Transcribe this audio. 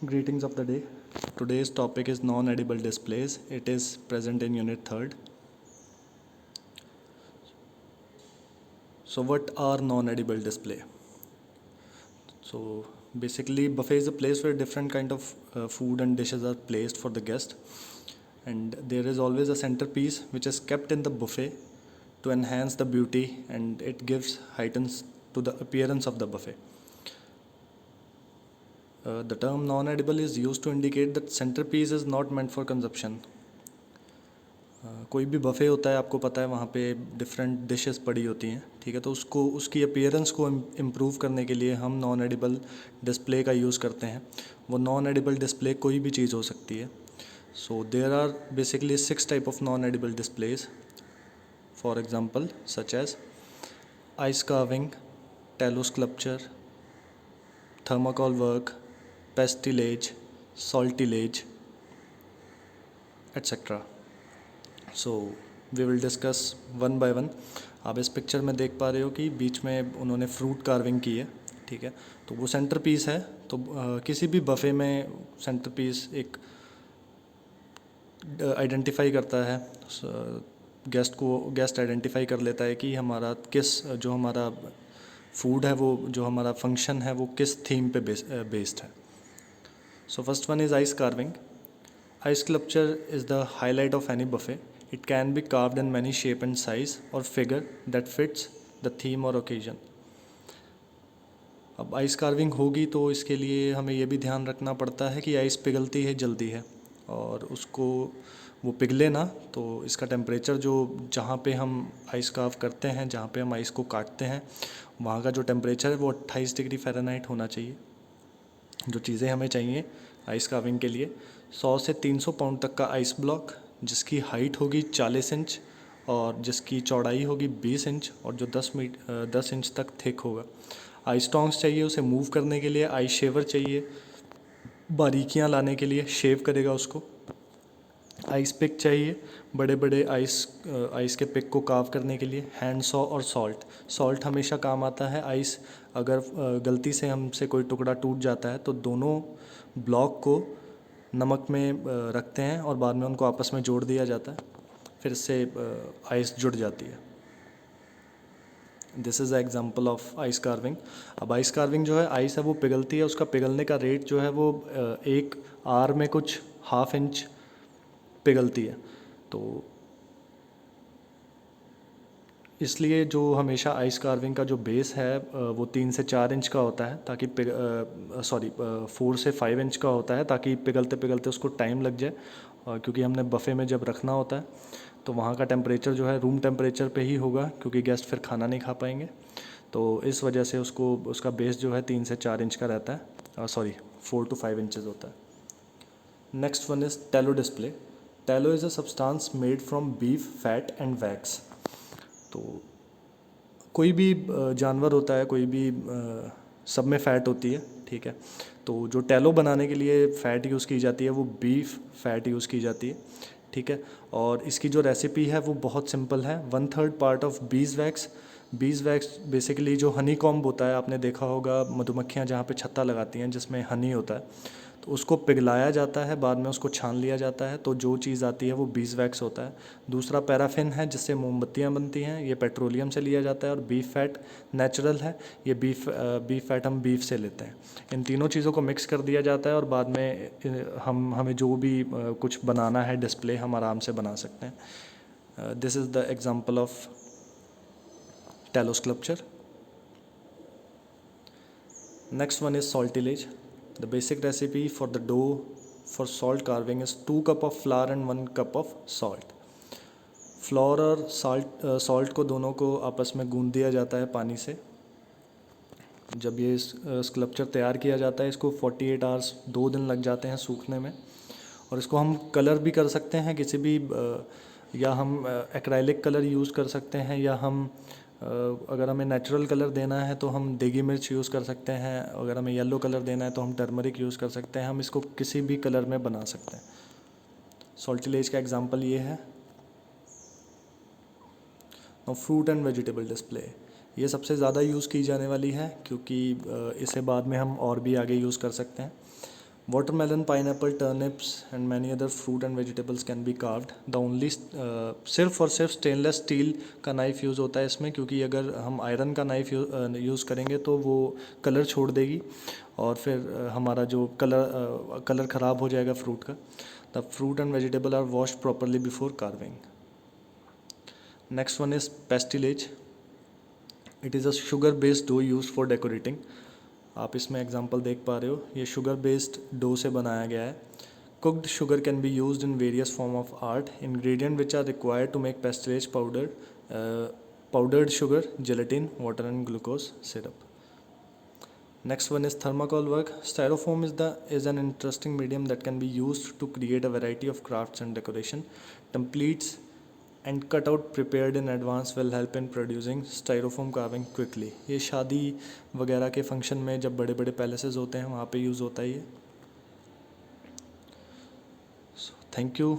Greetings of the day. Today's topic is non-edible displays. It is present in Unit 3rd. So what are non-edible display? So basically buffet is a place where different kind of food and dishes are placed for the guest, and there is always a centerpiece which is kept in the buffet to enhance the beauty, and it gives heightens to the appearance of the buffet. The term non-edible is used to indicate that centerpiece is not meant for consumption. कोई भी buffet होता है, आपको पता है वहाँ पे different dishes पड़ी होती हैं, ठीक है। तो उसको उसकी अपीयरेंस को इम्प्रूव करने के लिए हम नॉन एडिबल डिस्प्ले का यूज़ करते हैं। वो नॉन एडिबल डिस्प्ले कोई भी चीज़ हो सकती है। So there are basically 6 type of non edible displays, for example such as ice carving, tallow sculpture, thermocol work, pastillage, saltillage, etcetera. So we will discuss one by one. आप इस picture में देख पा रहे हो कि बीच में उन्होंने फ्रूट कार्विंग की है, ठीक है। तो वो सेंटर पीस है। तो किसी भी बफ़े में सेंटर पीस एक आइडेंटिफाई करता है, गेस्ट आइडेंटिफाई कर लेता है कि हमारा जो हमारा फूड है, वो जो हमारा फंक्शन है, वो किस थीम पे बेस्ड है। So first one is ice carving. Ice sculpture is the highlight of any buffet. It can be carved in many shape and size or figure that fits the theme or occasion. अब ice carving होगी तो इसके लिए हमें ये भी ध्यान रखना पड़ता है कि आइस पिघलती है जल्दी है, और उसको वो पिघले ना, तो इसका टेम्परेचर जो जहाँ पे हम आइस कार्व करते हैं, जहाँ पे हम आइस को काटते हैं, वहाँ का जो टेम्परेचर है वो 28 डिग्री फ़ारेनहाइट होना चाहिए। जो चीज़ें हमें चाहिए आइस कार्विंग के लिए, 100 से 300 पाउंड तक का आइस ब्लॉक जिसकी हाइट होगी 40 इंच और जिसकी चौड़ाई होगी 20 इंच और जो 10 इंच तक थिक होगा। आइस टोंग्स चाहिए उसे मूव करने के लिए, आइस शेवर चाहिए बारीकियां लाने के लिए, शेव करेगा उसको। आइस पिक चाहिए बड़े बड़े आइस के पिक को कार्व करने के लिए। हैंड सॉ और सॉल्ट हमेशा काम आता है। आइस अगर गलती से हमसे कोई टुकड़ा टूट जाता है तो दोनों ब्लॉक को नमक में रखते हैं और बाद में उनको आपस में जोड़ दिया जाता है, फिर से आइस जुड़ जाती है। This is a example of ice carving. अब आइस कार्विंग जो है, आइस है वो पिघलती है, उसका पिघलने का रेट जो है वो एक आवर में कुछ ½ इंच पिघलती है। तो इसलिए जो हमेशा आइस कार्विंग का जो बेस है वो 3 से 4 इंच का होता है, ताकि 4 से 5 इंच का होता है, ताकि पिघलते पिघलते उसको टाइम लग जाए। क्योंकि हमने बफ़े में जब रखना होता है तो वहाँ का टेम्परेचर जो है रूम टेम्परेचर पे ही होगा, क्योंकि गेस्ट फिर खाना नहीं खा पाएंगे। तो इस वजह से उसका बेस जो है 3 से 4 इंच का रहता है, 4 to 5 इंचज़ होता है। Next one is tallow display. Tallow is a substance made from beef fat and wax. तो कोई भी जानवर होता है, कोई भी सब में फ़ैट होती है, ठीक है। तो जो टैलो बनाने के लिए फ़ैट यूज़ की जाती है वो बीफ फैट यूज़ की जाती है, ठीक है। और इसकी जो रेसिपी है वो बहुत सिंपल है। 1/3 part of bees wax basically जो हनी कॉम्ब होता है, आपने देखा होगा मधुमक्खियाँ जहाँ पे छत्ता लगाती हैं जिसमें हनी होता है, तो उसको पिघलाया जाता है, बाद में उसको छान लिया जाता है, तो जो चीज़ आती है वो बीज वैक्स होता है। दूसरा पैराफिन है जिससे मोमबत्तियाँ बनती हैं, ये पेट्रोलियम से लिया जाता है। और बीफ फैट नेचुरल है, ये बीफ फैट हम बीफ से लेते हैं। इन तीनों चीज़ों को मिक्स कर दिया जाता है और बाद में हमें जो भी कुछ बनाना है डिस्प्ले, हम आराम से बना सकते हैं। This is the example of tallow sculpture. Next one is saltilage. The basic recipe for the dough for salt carving is 2 cup of flour and 1 cup of salt. Floor और सॉल्ट को दोनों को आपस में गूंद दिया जाता है पानी से। जब ये स्कल्पचर तैयार किया जाता है, इसको 48 आवर्स 2 दिन लग जाते हैं सूखने में। और इसको हम कलर भी कर सकते हैं किसी भी, या हम एक्राइलिक कलर यूज़ कर सकते हैं, या हम अगर हमें नेचुरल कलर देना है तो हम देगी मिर्च यूज़ कर सकते हैं। अगर हमें येलो कलर देना है तो हम टर्मरिक यूज़ कर सकते हैं। हम इसको किसी भी कलर में बना सकते हैं। सॉल्टिलेज का एग्जांपल ये है। और फ्रूट एंड वेजिटेबल डिस्प्ले, ये सबसे ज़्यादा यूज़ की जाने वाली है, क्योंकि इसे बाद में हम और भी आगे यूज़ कर सकते हैं। Watermelon, pineapple, turnips and many other fruit and vegetables can be carved. The only सिर्फ और सिर्फ स्टेनलेस स्टील का नाइफ़ यूज़ होता है इसमें, क्योंकि अगर हम आयरन का नाइफ़ यूज़ करेंगे तो वो कलर छोड़ देगी और फिर हमारा जो कलर ख़राब हो जाएगा फ्रूट का. The fruit and vegetable are washed properly before carving. Next one is pastillage. It is a sugar based dough use for decorating. आप इसमें एग्जांपल देख पा रहे हो, ये शुगर बेस्ड डो से बनाया गया है. Cooked sugar can be used in various form of art. Ingredient which are required to make pastillage powder: powdered sugar, gelatin, water and glucose syrup. Next one is thermocol work. Styrofoam is an interesting medium that can be used to create a variety of crafts and decoration. Templates and cutout prepared in advance will help in producing styrofoam carving quickly. ये शादी वगैरह के function में जब बड़े बड़े palaces होते हैं वहाँ पे यूज़ होता है ये. So thank you.